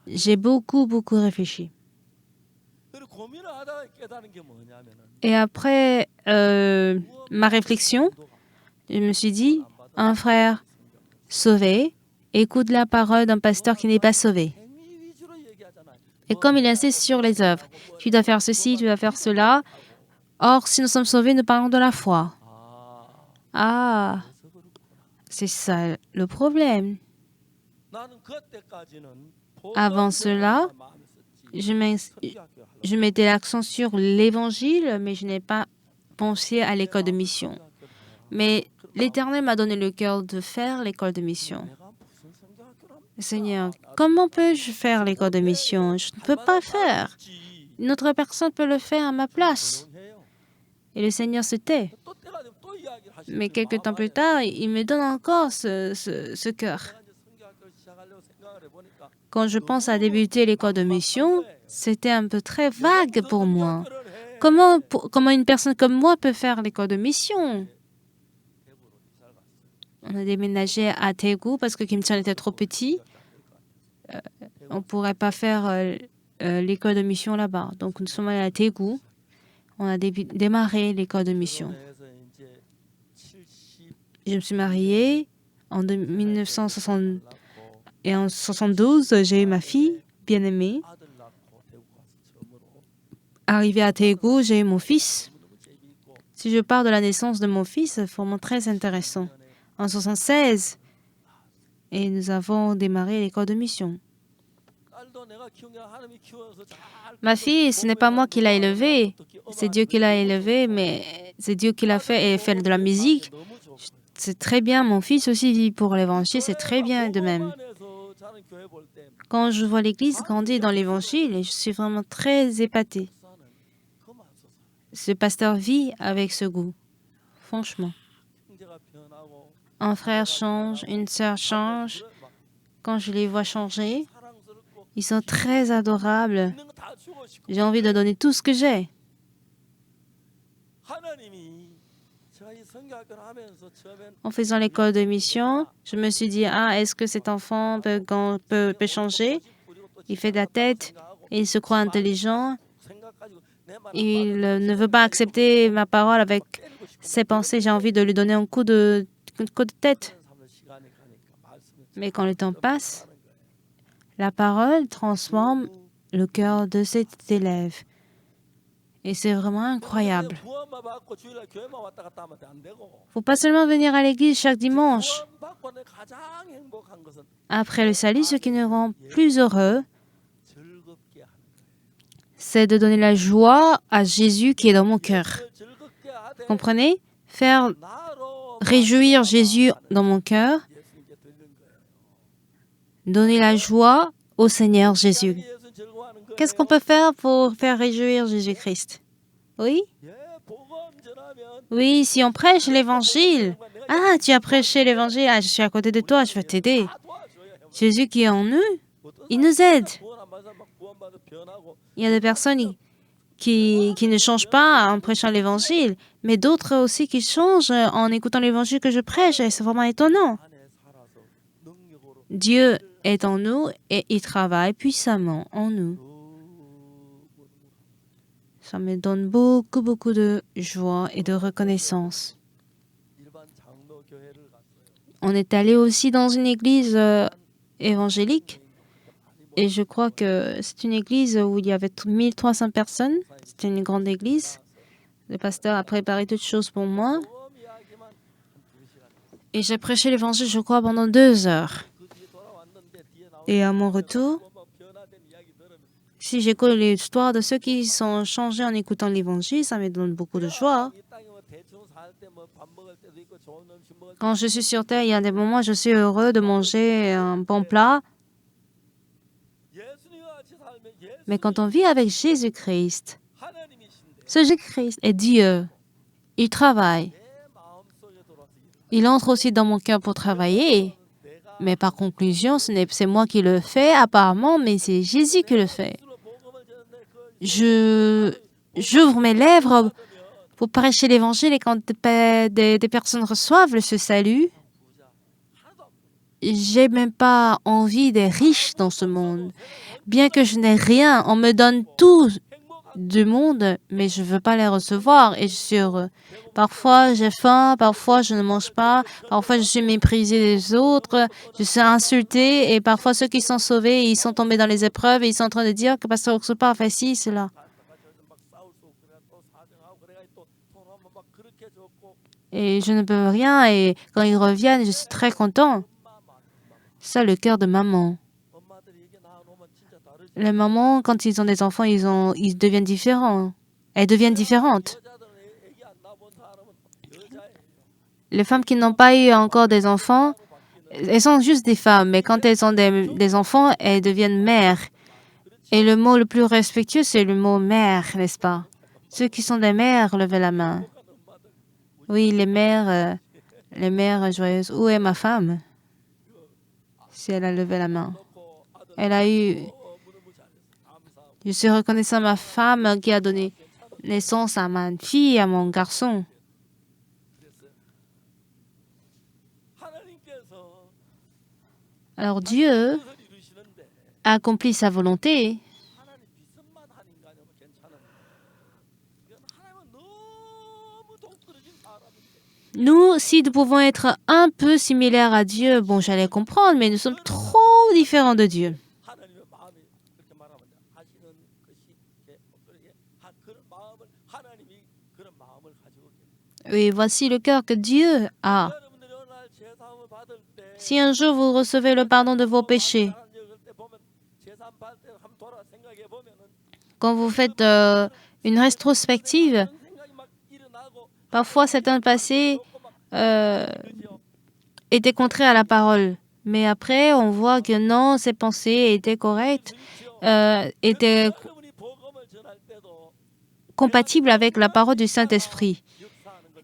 J'ai beaucoup réfléchi. Et après ma réflexion, je me suis dit, un frère sauvé écoute la parole d'un pasteur qui n'est pas sauvé. Et comme il insiste sur les œuvres, tu dois faire ceci, tu dois faire cela. Or, si nous sommes sauvés, nous parlons de la foi. Ah, c'est ça le problème. Avant cela, je mettais l'accent sur l'évangile, mais je n'ai pas pensé à l'école de mission. Mais l'Éternel m'a donné le cœur de faire l'école de mission. Seigneur, comment peux-je faire l'école de mission? Je ne peux pas faire. Une autre personne peut le faire à ma place. Et le Seigneur se tait. Mais quelques temps plus tard, il me donne encore ce cœur. Quand je pense à débuter l'école de mission, c'était un peu très vague pour moi. Comment une personne comme moi peut faire l'école de mission? On a déménagé à Daegu parce que Kim Chan était trop petit. On ne pourrait pas faire l'école de mission là-bas. Donc nous sommes allés à Daegu. On a démarré l'école de mission. Je me suis mariée en 1960 et en 1972, j'ai eu ma fille bien-aimée. Arrivé à Daegu, j'ai eu mon fils. Si je parle de la naissance de mon fils, c'est vraiment très intéressant. En 1976, et nous avons démarré l'école de mission. Ma fille, ce n'est pas moi qui l'ai élevée, c'est Dieu qui l'a élevée, mais c'est Dieu qui l'a fait et fait de la musique. C'est très bien, mon fils aussi vit pour l'évangile, c'est très bien de même. Quand je vois l'Église grandir dans l'Évangile, je suis vraiment très épatée. Ce pasteur vit avec ce goût, franchement. Un frère change, une sœur change. Quand je les vois changer, ils sont très adorables. J'ai envie de donner tout ce que j'ai. En faisant l'école de mission, je me suis dit, est-ce que cet enfant peut changer? Il fait de la tête, et il se croit intelligent. Il ne veut pas accepter ma parole avec ses pensées. J'ai envie de lui donner un coup de tête. Mais quand le temps passe, la parole transforme le cœur de cet élève. Et c'est vraiment incroyable. Il ne faut pas seulement venir à l'église chaque dimanche. Après le salut, ce qui nous rend plus heureux, c'est de donner la joie à Jésus qui est dans mon cœur. Vous comprenez? Faire réjouir Jésus dans mon cœur, donner la joie au Seigneur Jésus. Qu'est-ce qu'on peut faire pour faire réjouir Jésus-Christ? Oui? Oui, si on prêche l'évangile. Tu as prêché l'évangile. Je suis à côté de toi, je vais t'aider. Jésus qui est en nous, il nous aide. Il y a des personnes qui ne changent pas en prêchant l'évangile, mais d'autres aussi qui changent en écoutant l'évangile que je prêche. Et c'est vraiment étonnant. Dieu est en nous et il travaille puissamment en nous. Ça me donne beaucoup de joie et de reconnaissance. On est allé aussi dans une église évangélique et je crois que c'est une église où il y avait 1300 personnes. C'était une grande église. Le pasteur a préparé toutes choses pour moi. Et j'ai prêché l'évangile, je crois, pendant 2 heures. Et à mon retour, si j'écoute l'histoire de ceux qui sont changés en écoutant l'évangile, ça me donne beaucoup de joie. Quand je suis sur terre, il y a des moments où je suis heureux de manger un bon plat. Mais quand on vit avec Jésus-Christ, ce Jésus-Christ est Dieu. Il travaille. Il entre aussi dans mon cœur pour travailler. Mais par conclusion, c'est moi qui le fais apparemment, mais c'est Jésus qui le fait. J'ouvre mes lèvres pour prêcher l'évangile et quand des personnes reçoivent ce salut, j'ai même pas envie des riches dans ce monde. Bien que je n'ai rien, on me donne tout du monde, mais je ne veux pas les recevoir et je suis heureux. Parfois, j'ai faim, parfois, je ne mange pas, parfois, je suis méprisé des autres, je suis insulté et parfois, ceux qui sont sauvés, ils sont tombés dans les épreuves et ils sont en train de dire que Pasteur Oxopa a fait ci, cela. Et je ne peux rien et quand ils reviennent, je suis très content. C'est le cœur de maman. Les mamans, quand ils ont des enfants, ils deviennent différents. Elles deviennent différentes. Les femmes qui n'ont pas eu encore des enfants, elles sont juste des femmes, mais quand elles ont des enfants, elles deviennent mères. Et le mot le plus respectueux, c'est le mot mère, n'est-ce pas? Ceux qui sont des mères, levez la main. Oui, les mères joyeuses. Où est ma femme? Si elle a levé la main. Elle a eu... Je suis reconnaissant à ma femme qui a donné naissance à ma fille, à mon garçon. Alors Dieu a accompli sa volonté. Nous, si nous pouvons être un peu similaires à Dieu, bon, j'allais comprendre, mais nous sommes trop différents de Dieu. Oui, voici le cœur que Dieu a. Si un jour vous recevez le pardon de vos péchés, quand vous faites une rétrospective, parfois certains passés étaient contraires à la parole. Mais après, on voit que non, ces pensées étaient correctes, étaient compatibles avec la parole du Saint-Esprit.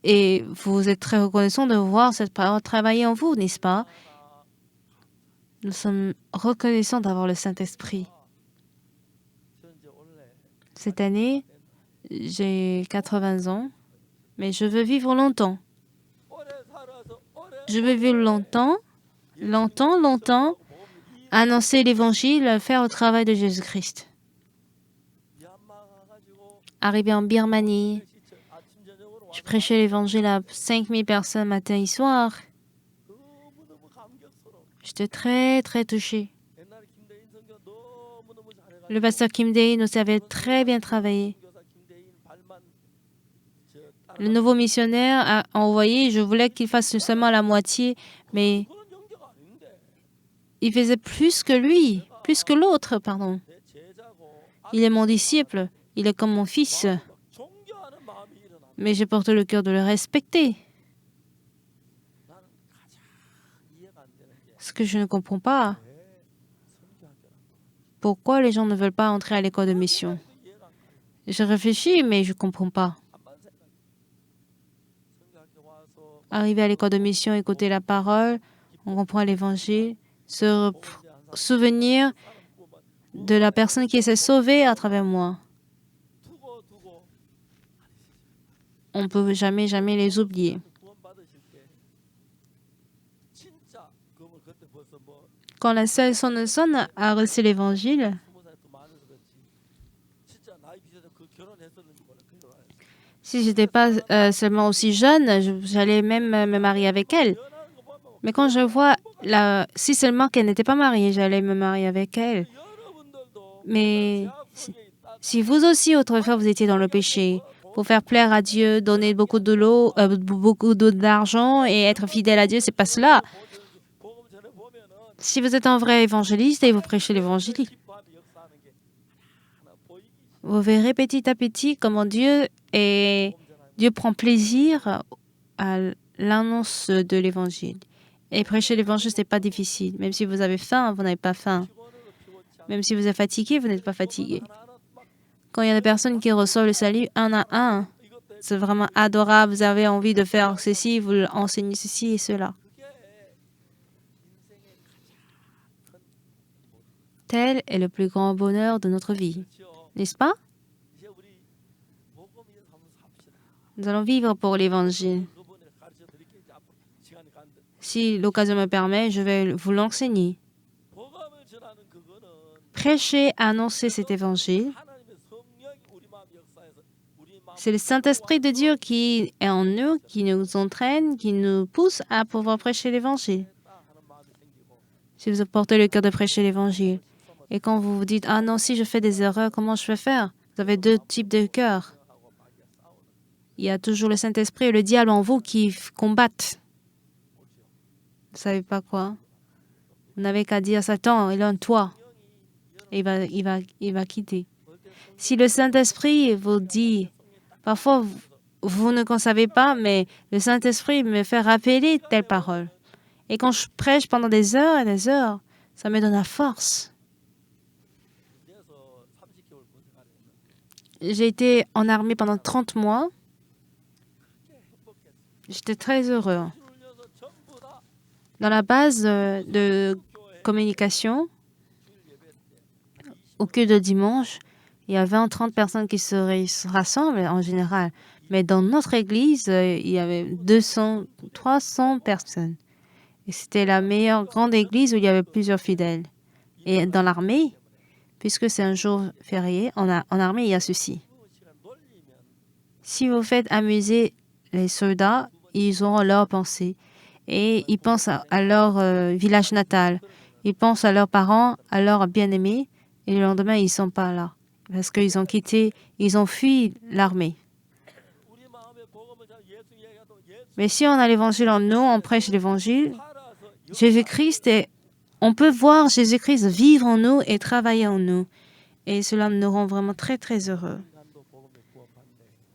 Et vous êtes très reconnaissant de voir cette parole travailler en vous, n'est-ce pas? Nous sommes reconnaissants d'avoir le Saint-Esprit. Cette année, j'ai 80 ans, mais je veux vivre longtemps. Je veux vivre longtemps, longtemps, longtemps, annoncer l'Évangile, faire le travail de Jésus-Christ. Arrivé en Birmanie, je prêchais l'Évangile à 5000 personnes matin et soir. J'étais très, très touchée. Le pasteur Kim Dae nous avait très bien travaillé. Le nouveau missionnaire a envoyé, je voulais qu'il fasse seulement la moitié, mais il faisait plus que lui, plus que l'autre, pardon. Il est mon disciple, il est comme mon fils. Mais je porte le cœur de le respecter. Ce que je ne comprends pas, pourquoi les gens ne veulent pas entrer à l'école de mission? Je réfléchis, mais je ne comprends pas. Arriver à l'école de mission, écouter la parole, on comprend l'Évangile, se souvenir de la personne qui s'est sauvée à travers moi. On ne peut jamais, jamais les oublier. Quand la seule sonne a reçu l'Évangile, si je n'étais pas seulement aussi jeune, j'allais même me marier avec elle. Mais quand je vois, si seulement qu'elle n'était pas mariée, j'allais me marier avec elle. Mais si vous aussi, autrefois, vous étiez dans le péché, pour faire plaire à Dieu, donner beaucoup d'argent et être fidèle à Dieu, c'est pas cela. Si vous êtes un vrai évangéliste et vous prêchez l'évangile, vous verrez petit à petit comment Dieu prend plaisir à l'annonce de l'évangile. Et prêcher l'évangile, ce n'est pas difficile. Même si vous avez faim, vous n'avez pas faim. Même si vous êtes fatigué, vous n'êtes pas fatigué. Quand il y a des personnes qui reçoivent le salut un à un, c'est vraiment adorable. Vous avez envie de faire ceci, vous enseignez ceci et cela. Tel est le plus grand bonheur de notre vie, n'est-ce pas? Nous allons vivre pour l'Évangile. Si l'occasion me permet, je vais vous l'enseigner. Prêcher, annoncer cet Évangile, c'est le Saint-Esprit de Dieu qui est en nous, qui nous entraîne, qui nous pousse à pouvoir prêcher l'Évangile. Si vous portez le cœur de prêcher l'Évangile, et quand vous vous dites « Ah non, si je fais des erreurs, comment je vais faire ?» Vous avez deux types de cœurs. Il y a toujours le Saint-Esprit et le diable en vous qui combattent. Vous ne savez pas quoi? Vous n'avez qu'à dire à Satan, il est en toi. Et il va quitter. Si le Saint-Esprit vous dit, parfois vous ne savez pas, mais le Saint-Esprit me fait rappeler telle parole. Et quand je prêche pendant des heures et des heures, ça me donne la force. J'ai été en armée pendant 30 mois. J'étais très heureux. Dans la base de communication, au culte de dimanche, il y a 20-30 personnes qui se rassemblent en général. Mais dans notre église, il y avait 200-300 personnes. Et c'était la meilleure grande église où il y avait plusieurs fidèles. Et dans l'armée, puisque c'est un jour férié, en armée, il y a ceci. Si vous faites amuser les soldats, ils auront leur pensée. Et ils pensent à leur village natal. Ils pensent à leurs parents, à leurs bien-aimés. Et le lendemain, ils ne sont pas là. Parce qu'ils ont quitté, ils ont fui l'armée. Mais si on a l'évangile en nous, on prêche l'évangile, Jésus-Christ, on peut voir Jésus-Christ vivre en nous et travailler en nous. Et cela nous rend vraiment très, très heureux.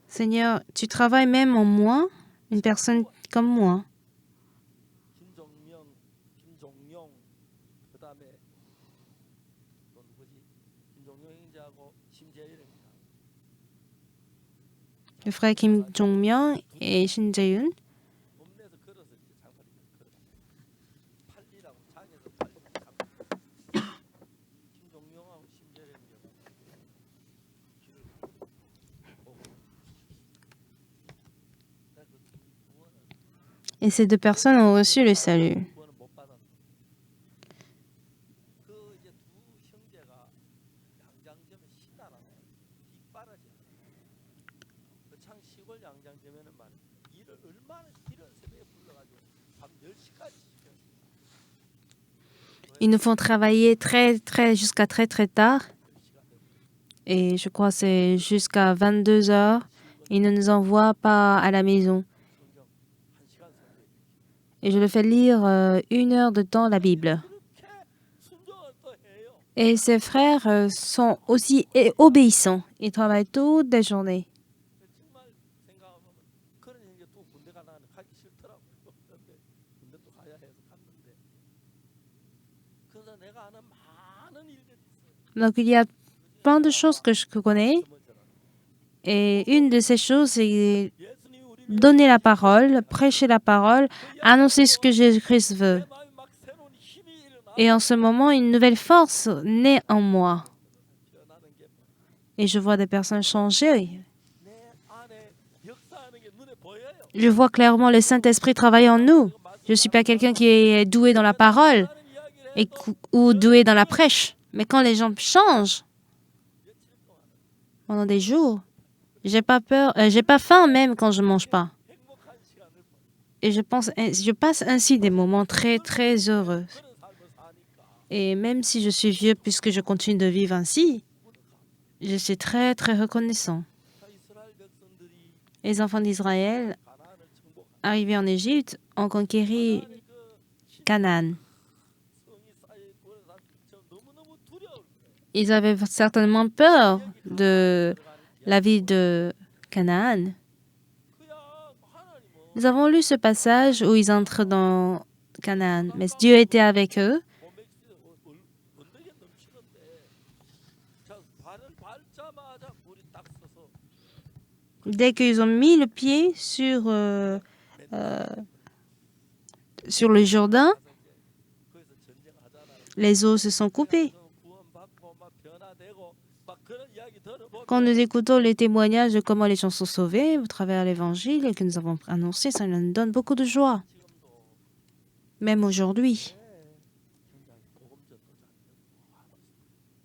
Seigneur, tu travailles même en moi, une personne comme moi. Le frère Kim Jong-myung et Shin Jae-yoon. Et ces deux personnes ont reçu le salut. Ils nous font travailler jusqu'à très tard. Et je crois que c'est jusqu'à 22 heures. Ils ne nous envoient pas à la maison. Et je le fais lire 1 heure de temps la Bible. Et ces frères sont aussi obéissants. Ils travaillent toutes les journées. Donc, il y a plein de choses que je connais. Et une de ces choses, c'est donner la parole, prêcher la parole, annoncer ce que Jésus-Christ veut. Et en ce moment, une nouvelle force naît en moi. Et je vois des personnes changer. Je vois clairement le Saint-Esprit travailler en nous. Je ne suis pas quelqu'un qui est doué dans la parole ou doué dans la prêche. Mais quand les gens changent pendant des jours, j'ai pas peur, j'ai pas faim même quand je mange pas. Et je passe ainsi des moments très, très heureux. Et même si je suis vieux, puisque je continue de vivre ainsi, je suis très, très reconnaissant. Les enfants d'Israël, arrivés en Égypte, ont conquéri Canaan. Ils avaient certainement peur de la vie de Canaan. Nous avons lu ce passage où ils entrent dans Canaan, mais Dieu était avec eux. Dès qu'ils ont mis le pied sur le Jourdain, les eaux se sont coupées. Quand nous écoutons les témoignages de comment les gens sont sauvés au travers de l'Évangile et que nous avons annoncé, ça nous donne beaucoup de joie. Même aujourd'hui.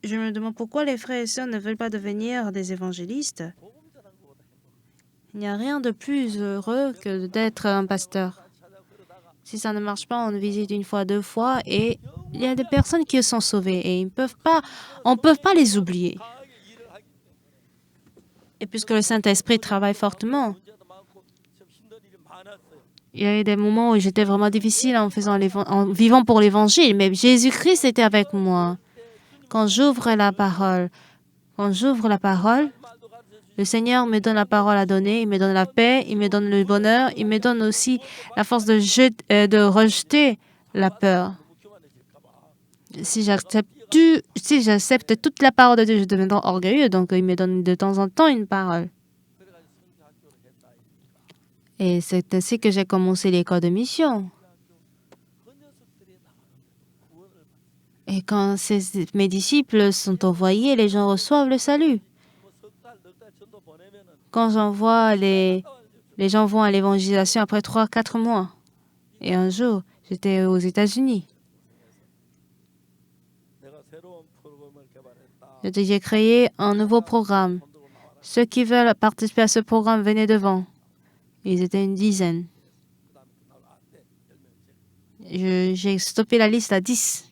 Je me demande pourquoi les frères et sœurs ne veulent pas devenir des évangélistes. Il n'y a rien de plus heureux que d'être un pasteur. Si ça ne marche pas, on visite une fois, deux fois, et il y a des personnes qui sont sauvées et on ne peut pas les oublier. Et puisque le Saint-Esprit travaille fortement, il y a eu des moments où j'étais vraiment difficile en vivant pour l'Évangile, mais Jésus-Christ était avec moi. Quand j'ouvre la parole, le Seigneur me donne la parole à donner, il me donne la paix, il me donne le bonheur, il me donne aussi la force de rejeter la peur. Si j'accepte toute la parole de Dieu, je deviendrai orgueilleux, donc il me donne de temps en temps une parole. Et c'est ainsi que j'ai commencé l'école de mission. Et quand mes disciples sont envoyés, les gens reçoivent le salut. Quand j'envoie les gens vont à l'évangélisation après 3-4 mois. Et un jour, j'étais aux États-Unis. J'ai créé un nouveau programme. Ceux qui veulent participer à ce programme, venez devant. Ils étaient une dizaine. J'ai stoppé la liste à 10.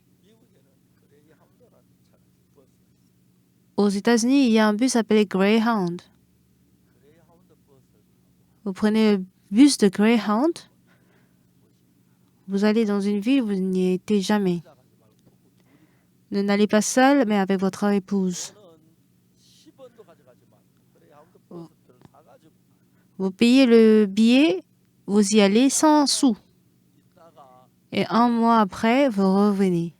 Aux États-Unis, il y a un bus appelé Greyhound. Vous prenez le bus de Greyhound, vous allez dans une ville où vous n'y étiez jamais. Ne n'allez pas seul, mais avec votre épouse. Vous payez le billet, vous y allez sans sous. Et un mois après, vous revenez.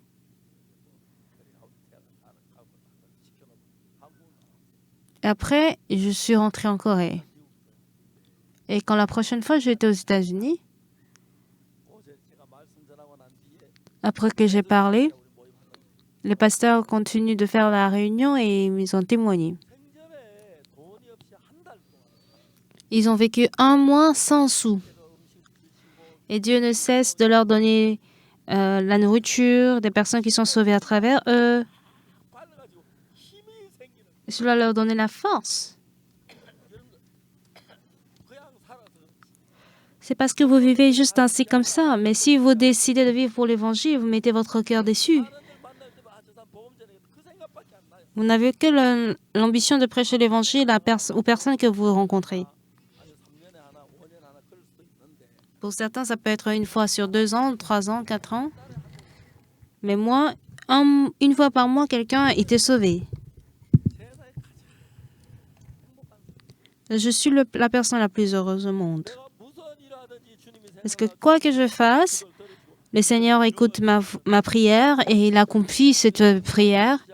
Et après, je suis rentrée en Corée. Et quand la prochaine fois j'étais aux États-Unis, après que j'ai parlé, les pasteurs continuent de faire la réunion et ils ont témoigné. Ils ont vécu un mois sans sous. Et Dieu ne cesse de leur donner la nourriture, des personnes qui sont sauvées à travers eux. Et cela leur donnait la force. C'est parce que vous vivez juste ainsi comme ça. Mais si vous décidez de vivre pour l'Évangile, vous mettez votre cœur dessus. Vous n'avez que l'ambition de prêcher l'Évangile aux personnes que vous rencontrez. Pour certains, ça peut être une fois sur 2 ans, 3 ans, 4 ans. Mais moi, une fois par mois, quelqu'un a été sauvé. Je suis la personne la plus heureuse au monde. Parce que quoi que je fasse, le Seigneur écoute ma prière et il accomplit cette prière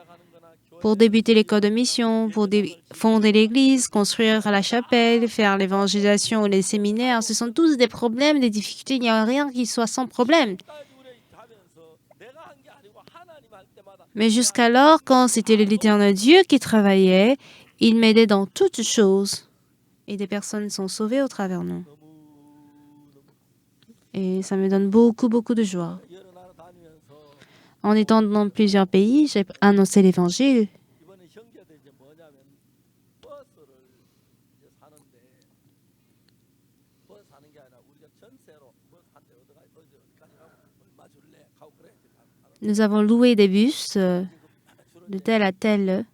pour débuter l'école de mission, pour fonder l'église, construire la chapelle, faire l'évangélisation ou les séminaires. Ce sont tous des problèmes, des difficultés. Il n'y a rien qui soit sans problème. Mais jusqu'alors, quand c'était l'Éternel Dieu qui travaillait, il m'aidait dans toutes choses. Et des personnes sont sauvées au travers de nous. Et ça me donne beaucoup, beaucoup de joie. En étant dans plusieurs pays, j'ai annoncé l'Évangile. Nous avons loué des bus de tel à tel.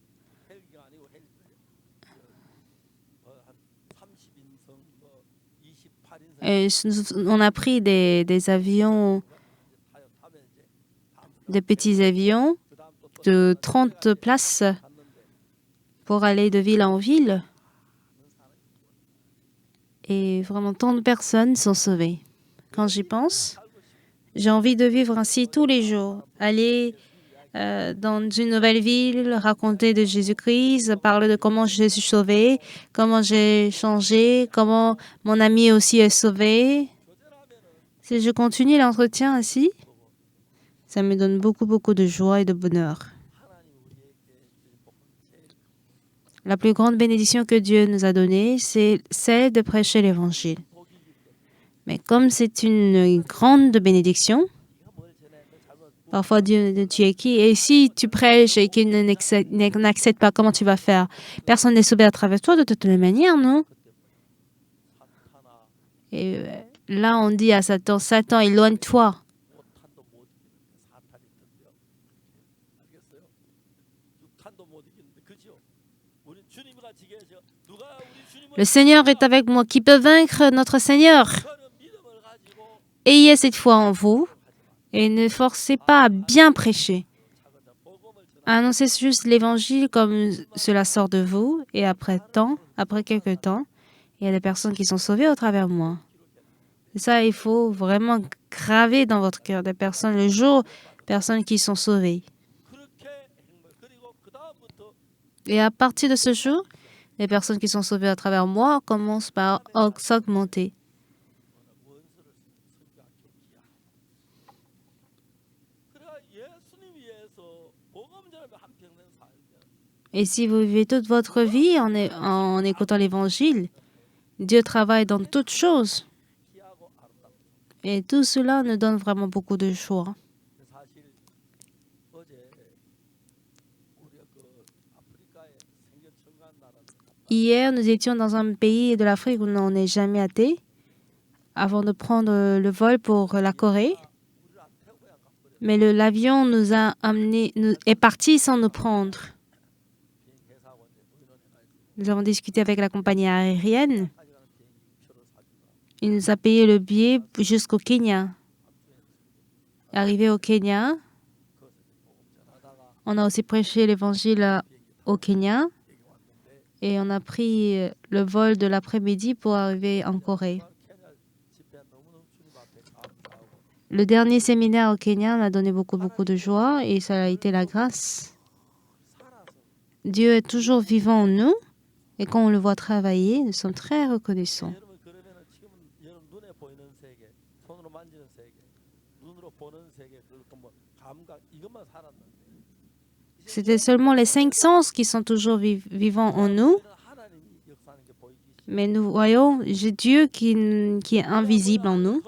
Et on a pris des avions, des petits avions de 30 places pour aller de ville en ville. Et vraiment, tant de personnes sont sauvées. Quand j'y pense, j'ai envie de vivre ainsi tous les jours. Aller dans une nouvelle ville, raconter de Jésus-Christ, parler de comment je suis sauvée, comment j'ai changé, comment mon ami aussi est sauvé. Si je continue l'entretien ainsi, ça me donne beaucoup, beaucoup de joie et de bonheur. La plus grande bénédiction que Dieu nous a donnée, c'est celle de prêcher l'Évangile. Mais comme c'est une grande bénédiction, parfois Dieu, tu es qui? Et si tu prêches et qu'il n'accepte pas, comment tu vas faire? Personne n'est sauvé à travers toi de toute manière, non? Et là, on dit à Satan, Satan, éloigne-toi. Le Seigneur est avec moi. Qui peut vaincre notre Seigneur? Ayez cette foi en vous et ne forcez pas à bien prêcher. Annoncez juste l'Évangile comme cela sort de vous et après quelques temps, il y a des personnes qui sont sauvées au travers de moi. Et ça, il faut vraiment graver dans votre cœur des personnes, le jour, personnes qui sont sauvées. Et à partir de ce jour, les personnes qui sont sauvées à travers moi commencent par s'augmenter. Et si vous vivez toute votre vie en écoutant l'Évangile, Dieu travaille dans toutes choses. Et tout cela nous donne vraiment beaucoup de choix. Hier, nous étions dans un pays de l'Afrique où on n'est jamais allé avant de prendre le vol pour la Corée. Mais l'avion nous a est parti sans nous prendre. Nous avons discuté avec la compagnie aérienne. Il nous a payé le billet jusqu'au Kenya. Arrivé au Kenya, on a aussi prêché l'Évangile au Kenya et on a pris le vol de l'après-midi pour arriver en Corée. Le dernier séminaire au Kenya m'a donné beaucoup de joie et ça a été la grâce. Dieu est toujours vivant en nous et quand on le voit travailler, nous sommes très reconnaissants. C'était seulement les 5 sens qui sont toujours vivants en nous. Mais nous voyons Dieu qui est invisible en nous.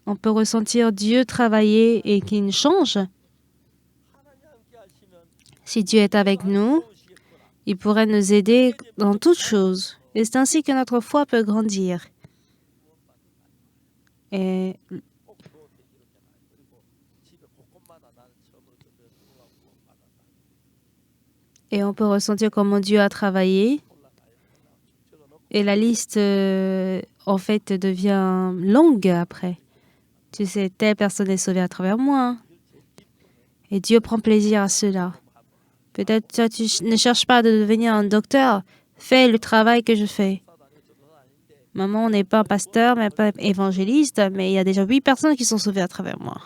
On peut ressentir Dieu travailler et qu'il change. Si Dieu est avec nous, il pourrait nous aider dans toutes choses. Et c'est ainsi que notre foi peut grandir. Et on peut ressentir comment Dieu a travaillé. Et la liste, en fait, devient longue après. Tu sais, telle personne est sauvée à travers moi. Et Dieu prend plaisir à cela. Peut-être toi, tu ne cherches pas à devenir un docteur. Fais le travail que je fais. Maman, on n'est pas pasteur, mais pas évangéliste, mais il y a déjà 8 personnes qui sont sauvées à travers moi.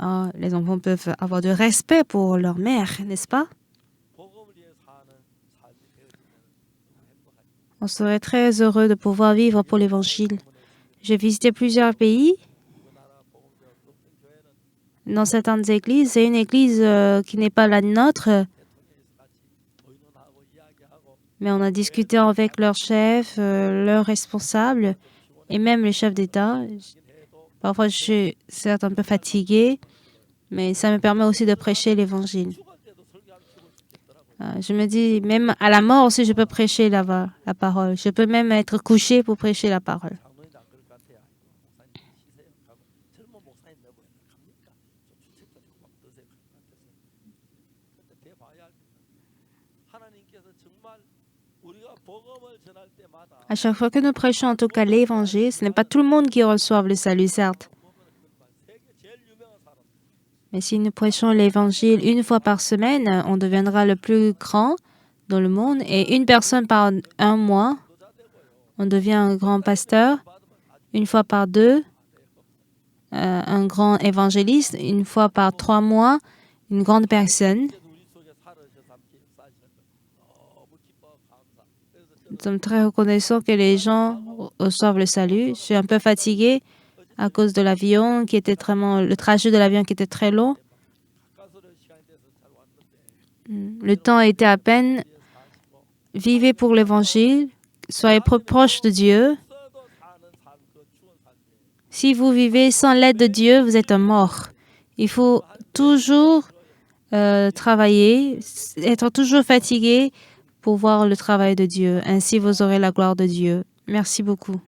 Oh, les enfants peuvent avoir du respect pour leur mère, n'est-ce pas? On serait très heureux de pouvoir vivre pour l'Évangile. J'ai visité plusieurs pays. Dans certaines églises, c'est une église qui n'est pas la nôtre. Mais on a discuté avec leur chef, leurs responsables et même le chef d'État. Parfois, je suis certes un peu fatiguée, mais ça me permet aussi de prêcher l'Évangile. Je me dis, même à la mort aussi, je peux prêcher la parole. Je peux même être couché pour prêcher la parole. À chaque fois que nous prêchons en tout cas l'Évangile, ce n'est pas tout le monde qui reçoit le salut, certes. Mais si nous prêchons l'Évangile une fois par semaine, on deviendra le plus grand dans le monde. Et une personne par un mois, on devient un grand pasteur. Une fois par 2, un grand évangéliste. Une fois par 3 mois, une grande personne. Nous sommes très reconnaissants que les gens reçoivent le salut. Je suis un peu fatiguée à cause de l'avion le trajet de l'avion qui était très long. Le temps était à peine. Vivez pour l'Évangile. Soyez proche de Dieu. Si vous vivez sans l'aide de Dieu, vous êtes un mort. Il faut toujours travailler, être toujours fatigué pour voir le travail de Dieu. Ainsi, vous aurez la gloire de Dieu. Merci beaucoup.